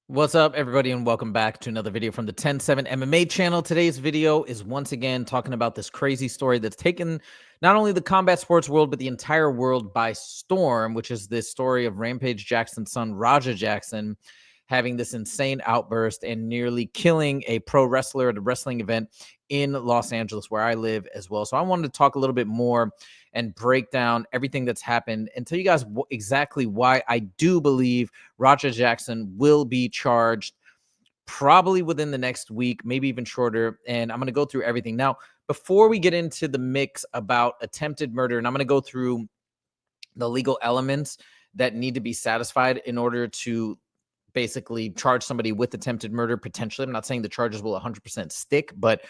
What's up, everybody, and welcome back to another video from the 10-7 MMA channel. Today's video is once again talking about this crazy story that's taken not only the combat sports world, but the entire world by storm, which is this story of Rampage Jackson's son, Rocha Jackson, having this insane outburst and nearly killing a pro wrestler at a wrestling event in Los Angeles, where I live as well. So I wanted to talk a little bit more and break down everything that's happened and tell you guys exactly why I do believe Rocha Jackson will be charged probably within the next week, maybe even shorter. And I'm going to go through everything. Now, before we get into the mix about attempted murder, and I'm going to go through the legal elements that need to be satisfied in order to basically charge somebody with attempted murder potentially. I'm not saying the charges will 100% stick, but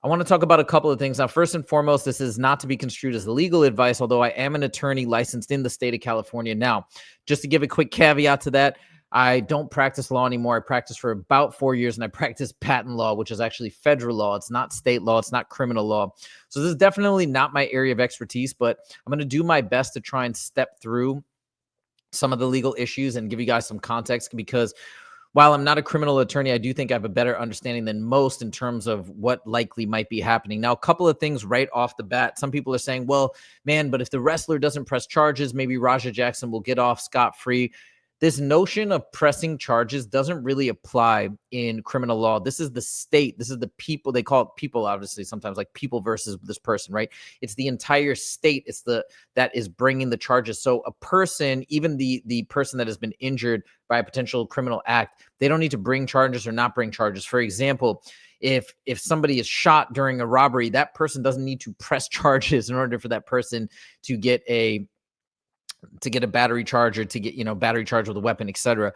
I want to talk about a couple of things. Now, first and foremost, this is not to be construed as legal advice, although I am an attorney licensed in the state of California. Now, just to give a quick caveat to that, I don't practice law anymore. I practiced for about 4 years, and I practice patent law, which is actually federal law. It's not state law. It's not criminal law. So this is definitely not my area of expertise, but I'm going to do my best to try and step through some of the legal issues and give you guys some context, because while I'm not a criminal attorney, I do think I have a better understanding than most in terms of what likely might be happening. Now, a couple of things right off the bat. Some people are saying, well, man, but if the wrestler doesn't press charges, maybe Rocha Jackson will get off scot-free. This notion of pressing charges doesn't really apply in criminal law. This is the state. This is the people. They call it people, obviously, sometimes, like people versus this person, right? It's the entire state. It's that is bringing the charges. So a person, even the person that has been injured by a potential criminal act, they don't need to bring charges or not bring charges. For example, if somebody is shot during a robbery, that person doesn't need to press charges in order for that person to get a battery charge, or to get, battery charge with a weapon, etc.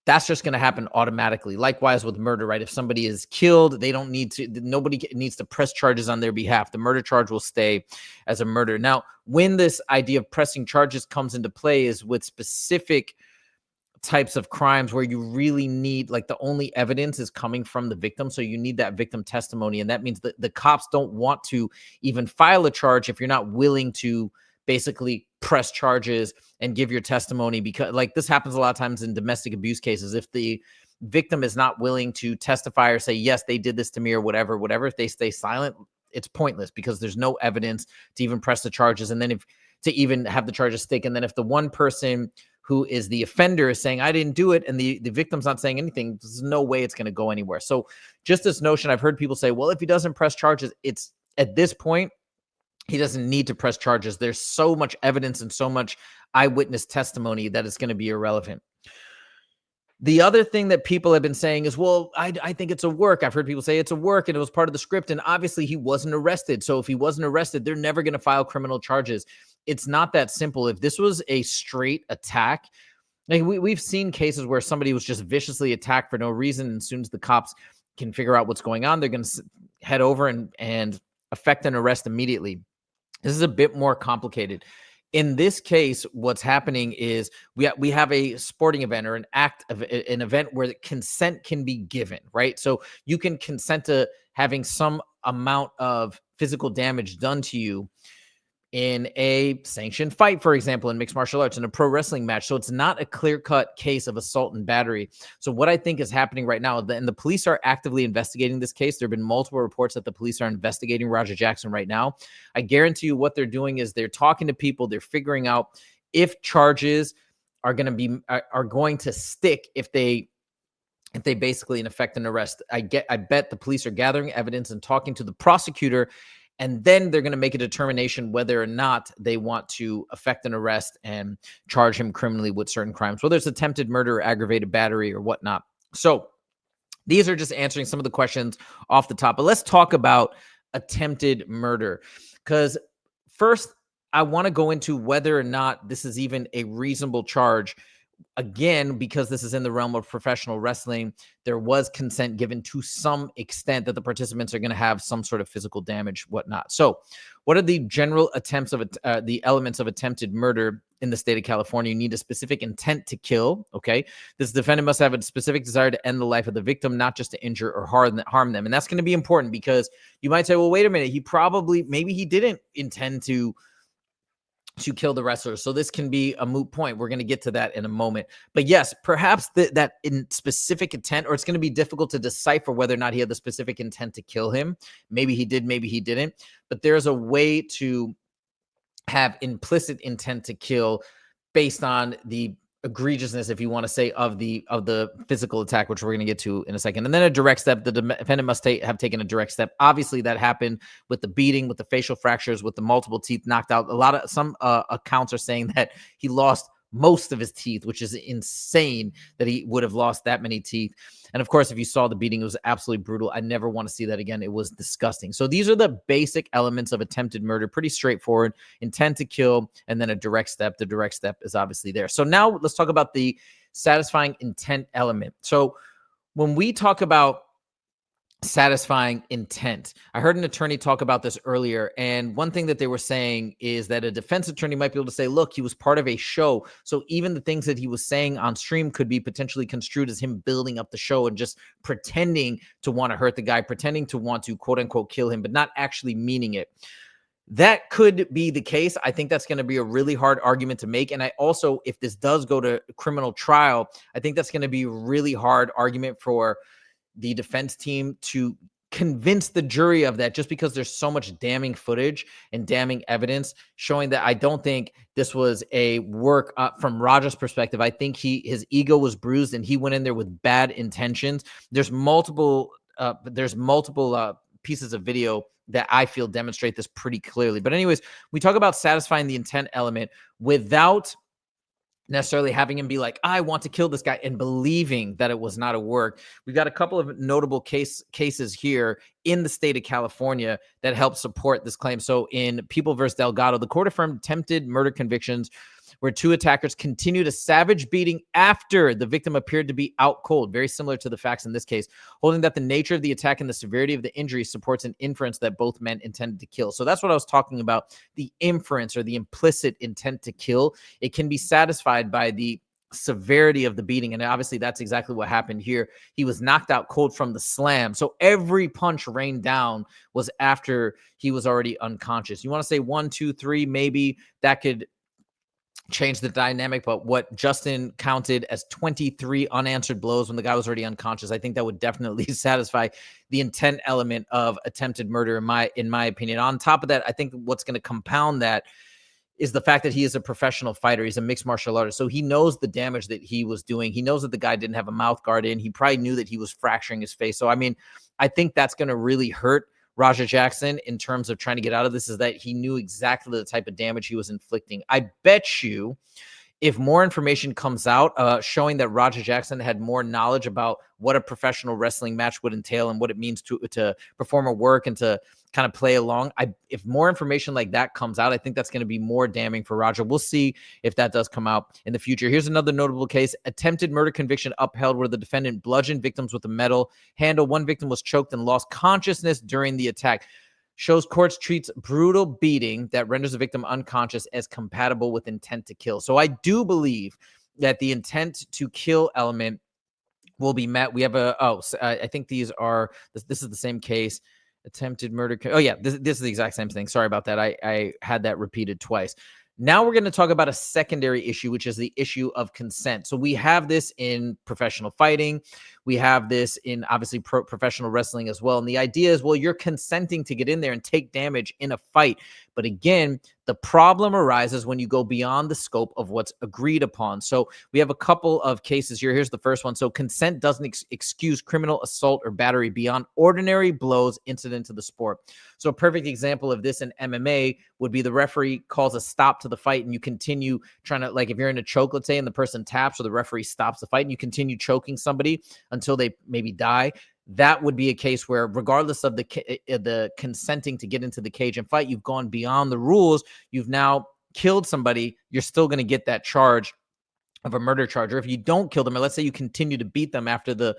That's just going to happen automatically. Likewise with murder, right? If somebody is killed, nobody needs to press charges on their behalf. The murder charge will stay as a murder. Now, when this idea of pressing charges comes into play is with specific types of crimes where you really need, like, the only evidence is coming from the victim. So you need that victim testimony. And that means that the cops don't want to even file a charge if you're not willing to basically press charges and give your testimony, because, like, this happens a lot of times in domestic abuse cases. If the victim is not willing to testify or say, yes, they did this to me, or whatever, if they stay silent, it's pointless, because there's no evidence to even press the charges. And then if to even have the charges stick. And then if the one person who is the offender is saying, I didn't do it, and the victim's not saying anything, there's no way it's going to go anywhere. So just this notion, I've heard people say, well, if he doesn't press charges, it's at this point, he doesn't need to press charges. There's so much evidence and so much eyewitness testimony that it's going to be irrelevant. The other thing that people have been saying is, well, I think it's a work. I've heard people say it's a work and it was part of the script. And obviously he wasn't arrested. So if he wasn't arrested, they're never going to file criminal charges. It's not that simple. If this was a straight attack, like we've seen cases where somebody was just viciously attacked for no reason. And as soon as the cops can figure out what's going on, they're going to head over and effect an arrest immediately. This is a bit more complicated. In this case, what's happening is we have a sporting event, or an event where consent can be given, right? So you can consent to having some amount of physical damage done to you in a sanctioned fight, for example, in mixed martial arts, in a pro wrestling match. So it's not a clear-cut case of assault and battery. So what I think is happening right now, and the police are actively investigating this case. There have been multiple reports that the police are investigating Rocha Jackson right now. I guarantee you what they're doing is they're talking to people. They're figuring out if charges are going to stick if they basically in effect an arrest. I bet the police are gathering evidence and talking to the prosecutor, and then they're going to make a determination whether or not they want to effect an arrest and charge him criminally with certain crimes, whether it's attempted murder or aggravated battery or whatnot. So these are just answering some of the questions off the top. But let's talk about attempted murder, because first I want to go into whether or not this is even a reasonable charge. Again, because this is in the realm of professional wrestling, there was consent given to some extent that the participants are going to have some sort of physical damage, whatnot. So what are the general attempts of the elements of attempted murder in the state of California? You need a specific intent to kill. Okay. This defendant must have a specific desire to end the life of the victim, not just to injure or harm them. And that's going to be important, because you might say, well, wait a minute. Maybe he didn't intend to to kill the wrestler. So this can be a moot point. We're going to get to that in a moment. But yes, perhaps that in specific intent, or it's going to be difficult to decipher whether or not he had the specific intent to kill him. Maybe he did, maybe he didn't. But there's a way to have implicit intent to kill based on the egregiousness, if you want to say, of the physical attack, which we're going to get to in a second. And then a direct step. The defendant must have taken a direct step. Obviously, that happened with the beating, with the facial fractures, with the multiple teeth knocked out. A lot of some accounts are saying that he lost most of his teeth, which is insane that he would have lost that many teeth. And of course, if you saw the beating, it was absolutely brutal. I never want to see that again. It was disgusting. So these are the basic elements of attempted murder. Pretty straightforward. Intent to kill, and then a direct step. The direct step is obviously there. So now let's talk about the satisfying intent element. So when we talk about satisfying intent, I heard an attorney talk about this earlier, and one thing that they were saying is that a defense attorney might be able to say, look, he was part of a show, so even the things that he was saying on stream could be potentially construed as him building up the show and just pretending to want to hurt the guy, pretending to want to quote unquote kill him, but not actually meaning it. That could be the case. I think that's going to be a really hard argument to make. And I also, if this does go to criminal trial, I think that's going to be a really hard argument for the defense team to convince the jury of that, just because there's so much damning footage and damning evidence showing that. I don't think this was a work from Roger's perspective. I think his ego was bruised and he went in there with bad intentions. There's multiple pieces of video that I feel demonstrate this pretty clearly. But anyways, we talk about satisfying the intent element without necessarily having him be like, I want to kill this guy, and believing that it was not a work. We've got a couple of notable cases here in the state of California that help support this claim. So in People versus Delgado, the court affirmed attempted murder convictions where two attackers continued a savage beating after the victim appeared to be out cold, very similar to the facts in this case, holding that the nature of the attack and the severity of the injury supports an inference that both men intended to kill. So that's what I was talking about, the inference or the implicit intent to kill. It can be satisfied by the severity of the beating, and obviously that's exactly what happened here. He was knocked out cold from the slam, so every punch rained down was after he was already unconscious. You want to say 1, 2, 3, maybe that could change the dynamic, but what Justin counted as 23 unanswered blows when the guy was already unconscious, I think that would definitely satisfy the intent element of attempted murder, in my opinion. On top of that, I think what's going to compound that is the fact that he is a professional fighter. He's a mixed martial artist, so he knows the damage that he was doing. He knows that the guy didn't have a mouth guard in. He probably knew that he was fracturing his face. So, I mean, I think that's going to really hurt Roger Jackson in terms of trying to get out of this, is that he knew exactly the type of damage he was inflicting. I bet you if more information comes out showing that Roger Jackson had more knowledge about what a professional wrestling match would entail and what it means to perform a work and to kind of play along, if more information like that comes out, I think that's going to be more damning for Roger. We'll see if that does come out in the future. Here's another notable case: attempted murder conviction upheld where the defendant bludgeoned victims with a metal handle. One victim was choked and lost consciousness during the attack. Shows courts treats brutal beating that renders a victim unconscious as compatible with intent to kill. So I do believe that the intent to kill element will be met. We have I think this is the same case. Attempted murder. This is the exact same thing. Sorry about that. I had that repeated twice. Now we're going to talk about a secondary issue, which is the issue of consent. So we have this in professional fighting. We have this in obviously professional wrestling as well. And the idea is, well, you're consenting to get in there and take damage in a fight. But again, the problem arises when you go beyond the scope of what's agreed upon. So we have a couple of cases here. Here's the first one. So consent doesn't excuse criminal assault or battery beyond ordinary blows incident to the sport. So a perfect example of this in MMA would be the referee calls a stop to the fight and you continue trying to, like if you're in a choke, let's say, and the person taps or the referee stops the fight and you continue choking somebody until they maybe die. That would be a case where, regardless of the consenting to get into the cage and fight, you've gone beyond the rules. You've now killed somebody. You're still going to get that charge of a murder charge. Or if you don't kill them, or let's say you continue to beat them after the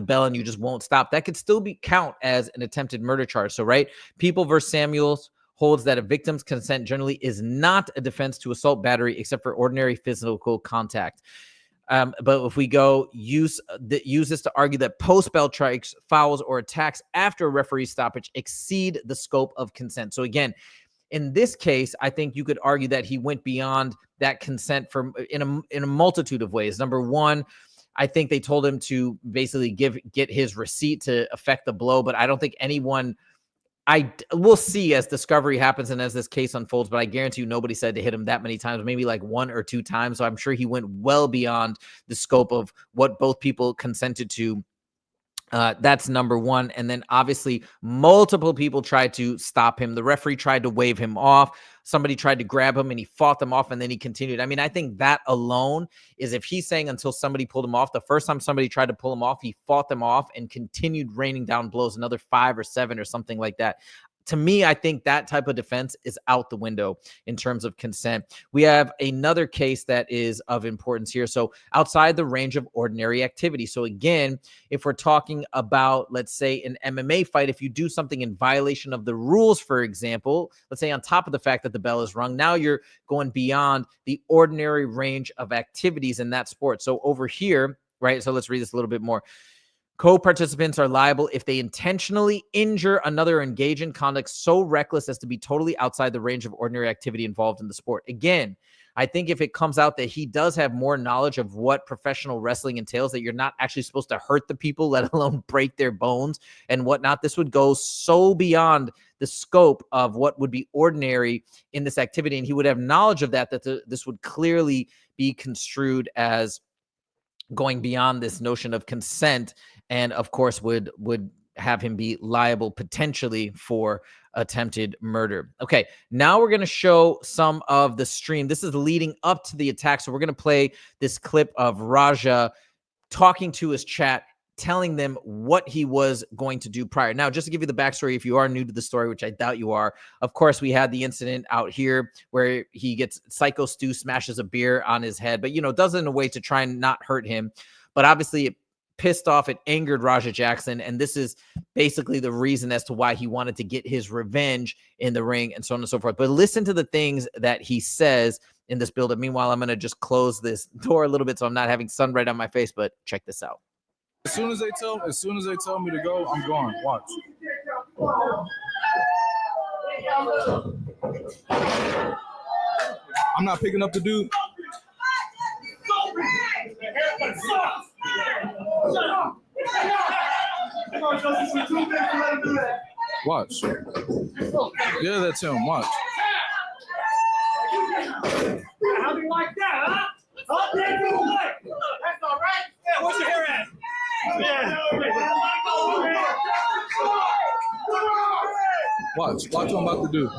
bell and you just won't stop, that could still count as an attempted murder charge. So, right, People versus Samuels holds that a victim's consent generally is not a defense to assault battery except for ordinary physical contact. But if we go use this to argue that post-bell strikes, fouls, or attacks after a referee stoppage exceed the scope of consent. So again, In this case, I think you could argue that he went beyond that consent in a multitude of ways. Number one, I think they told him to basically get his receipt to affect the blow, but I don't think anyone. We'll see as discovery happens and as this case unfolds, but I guarantee you nobody said to hit him that many times, maybe like 1 or 2 times. So I'm sure he went well beyond the scope of what both people consented to. That's number one. And then obviously multiple people tried to stop him. The referee tried to wave him off. Somebody tried to grab him and he fought them off and then he continued. I mean, I think that alone is, if he's saying until somebody pulled him off, the first time somebody tried to pull him off, he fought them off and continued raining down blows, another 5 or 7 or something like that. To me, I think that type of defense is out the window in terms of consent. We have another case that is of importance here. So outside the range of ordinary activity. So again, if we're talking about, let's say, an MMA fight, if you do something in violation of the rules, for example, let's say on top of the fact that the bell is rung, now you're going beyond the ordinary range of activities in that sport. So over here, right? So let's read this a little bit more. Co-participants are liable if they intentionally injure another or engage in conduct so reckless as to be totally outside the range of ordinary activity involved in the sport. Again, I think if it comes out that he does have more knowledge of what professional wrestling entails, that you're not actually supposed to hurt the people, let alone break their bones and whatnot, this would go so beyond the scope of what would be ordinary in this activity. And he would have knowledge of that, this would clearly be construed as going beyond this notion of consent, and of course would have him be liable potentially for attempted murder. Okay, now we're going to show some of the stream. This is leading up to the attack, so we're going to play this clip of Rocha talking to his chat, telling them what he was going to do prior. Now, just to give you the backstory, if you are new to the story, which I doubt you are, of course, we had the incident out here where he gets Psycho Stu smashes a beer on his head, but, does it in a way to try and not hurt him. But obviously it pissed off, it angered Rocha Jackson. And this is basically the reason as to why he wanted to get his revenge in the ring and so on and so forth. But listen to the things that he says in this build-up. Meanwhile, I'm going to just close this door a little bit so I'm not having sun right on my face, but check this out. As soon as they tell me to go, I'm going. Watch. I'm not picking up the dude. Watch. Yeah, that's him. Watch. How do you like that, huh? That's all right. Yeah, where's your hair at? Watch what I'm about to do.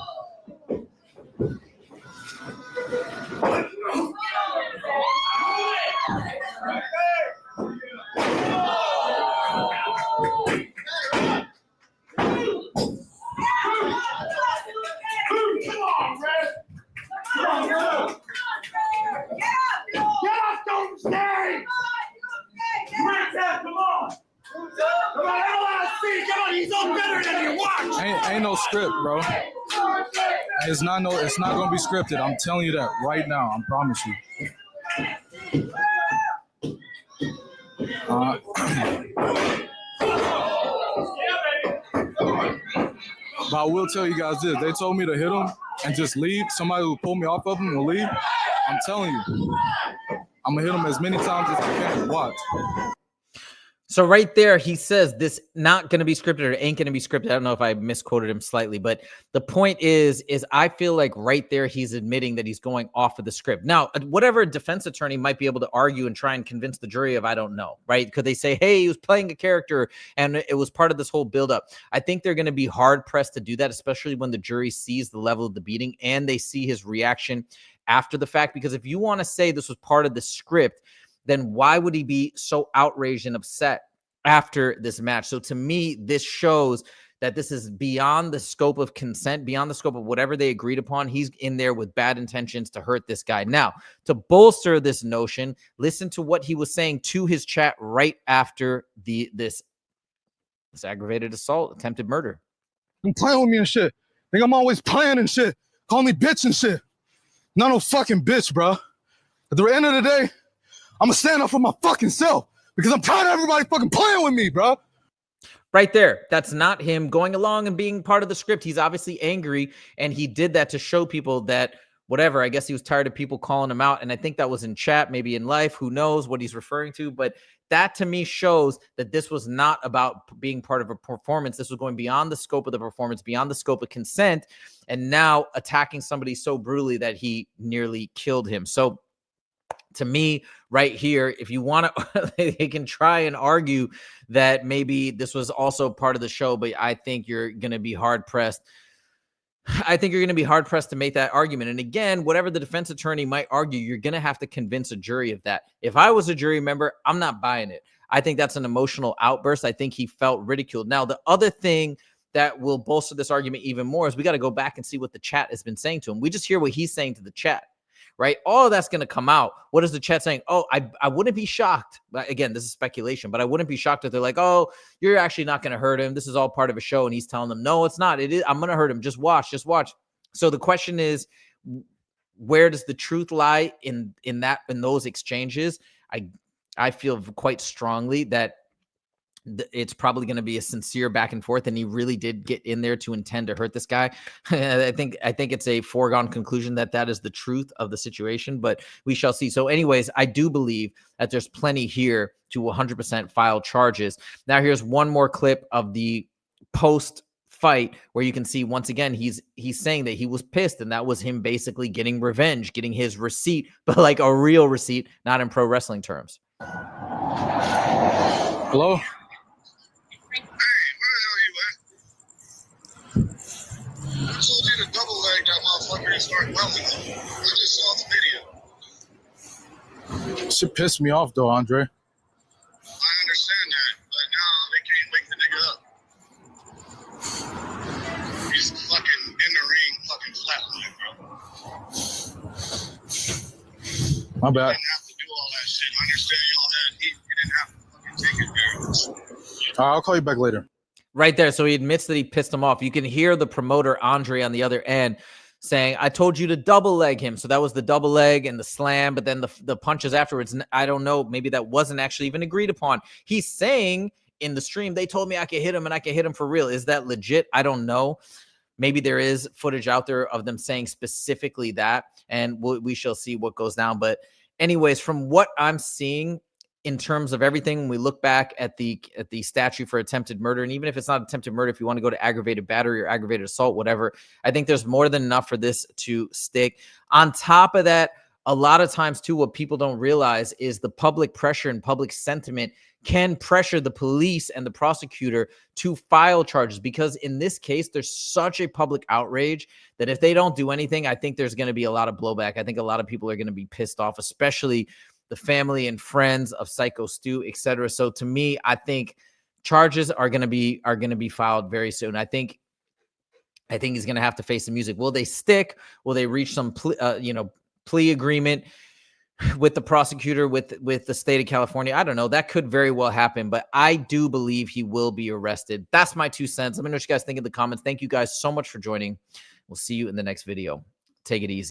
Ain't no script, bro. It's not gonna be scripted. I'm telling you that right now. I promise you. But I will tell you guys this. They told me to hit him and just leave. Somebody will pull me off of him and leave. I'm telling you. I'm gonna hit him as many times as I can. Watch. So right there, he says this not going to be scripted or ain't going to be scripted. I don't know if I misquoted him slightly, but the point is I feel like right there, he's admitting that he's going off of the script. Now, whatever a defense attorney might be able to argue and try and convince the jury of, I don't know, right? Could they say, hey, he was playing a character and it was part of this whole buildup? I think they're going to be hard pressed to do that, especially when the jury sees the level of the beating and they see his reaction after the fact. Because if you want to say this was part of the script, then why would he be so outraged and upset after this match? So to me, this shows that this is beyond the scope of consent, beyond the scope of whatever they agreed upon. He's in there with bad intentions to hurt this guy. Now, to bolster this notion, listen to what he was saying to his chat right after this aggravated assault, attempted murder. I'm playing with me and shit. Think I'm always playing and shit. Call me bitch and shit. Not no fucking bitch, bro. At the end of the day, I'm gonna stand up for my fucking self because I'm tired of everybody fucking playing with me, bro. Right there. That's not him going along and being part of the script. He's obviously angry, and he did that to show people that whatever. I guess he was tired of people calling him out. And I think that was in chat, maybe in life. Who knows what he's referring to? But that to me shows that this was not about being part of a performance. This was going beyond the scope of the performance, beyond the scope of consent, and now attacking somebody so brutally that he nearly killed him. So to me, right here, if you want to, they can try and argue that maybe this was also part of the show, but I think you're going to be hard pressed. I think you're going to be hard pressed to make that argument. And again, whatever the defense attorney might argue, you're going to have to convince a jury of that. If I was a jury member, I'm not buying it. I think that's an emotional outburst. I think he felt ridiculed. Now, the other thing that will bolster this argument even more is we got to go back and see what the chat has been saying to him. We just hear what he's saying to the chat. Right? All of that's going to come out. What is the chat saying? Oh, I wouldn't be shocked. Again, this is speculation, but I wouldn't be shocked if they're like, oh, you're actually not going to hurt him. This is all part of a show. And he's telling them, no, it's not. It is. I'm going to hurt him. Just watch. Just watch. So the question is, where does the truth lie in those exchanges? I feel quite strongly that it's probably going to be a sincere back and forth, and he really did get in there to intend to hurt this guy. I think it's a foregone conclusion that that is the truth of the situation, but we shall see. So anyways, I do believe that there's plenty here to 100% file charges. Now here's one more clip of the post fight where you can see once again he's saying that he was pissed, and that was him basically getting revenge, getting his receipt, but like a real receipt, not in pro wrestling terms. Hello? I told you to double leg that motherfucker and start welding him. I just saw the video. Shit pissed me off though, Andre. I understand that, but now they can't wake the nigga up. He's fucking in the ring, fucking flatline, bro. My You bad. didn't have to do all that shit. I understand y'all had heat. You didn't have to fucking take it very much. I'll call you back later. Right there. So he admits that he pissed him off. You can hear the promoter, Andre, on the other end saying, I told you to double leg him. So that was the double leg and the slam, but then the punches afterwards, I don't know, maybe that wasn't actually even agreed upon. He's saying in the stream, they told me I could hit him and I could hit him for real. Is that legit? I don't know. Maybe there is footage out there of them saying specifically that, and we shall see what goes down. But anyways, from what I'm seeing, in terms of everything, when we look back at the statute for attempted murder, and even if it's not attempted murder, if you want to go to aggravated battery or aggravated assault, whatever, I think there's more than enough for this to stick. On top of that, a lot of times too, what people don't realize is the public pressure and public sentiment can pressure the police and the prosecutor to file charges, because in this case, there's such a public outrage that if they don't do anything, I think there's going to be a lot of blowback. I think a lot of people are going to be pissed off, especially the family and friends of Psycho Stu, etc. So to me, I think charges are going to be filed very soon. I think he's going to have to face the music. Will they stick? Will they reach some plea agreement with the prosecutor, with the state of California? I don't know. That could very well happen, but I do believe he will be arrested. That's my 2 cents. Let me know what you guys think in the comments. Thank you guys so much for joining. We'll see you in the next video. Take it easy.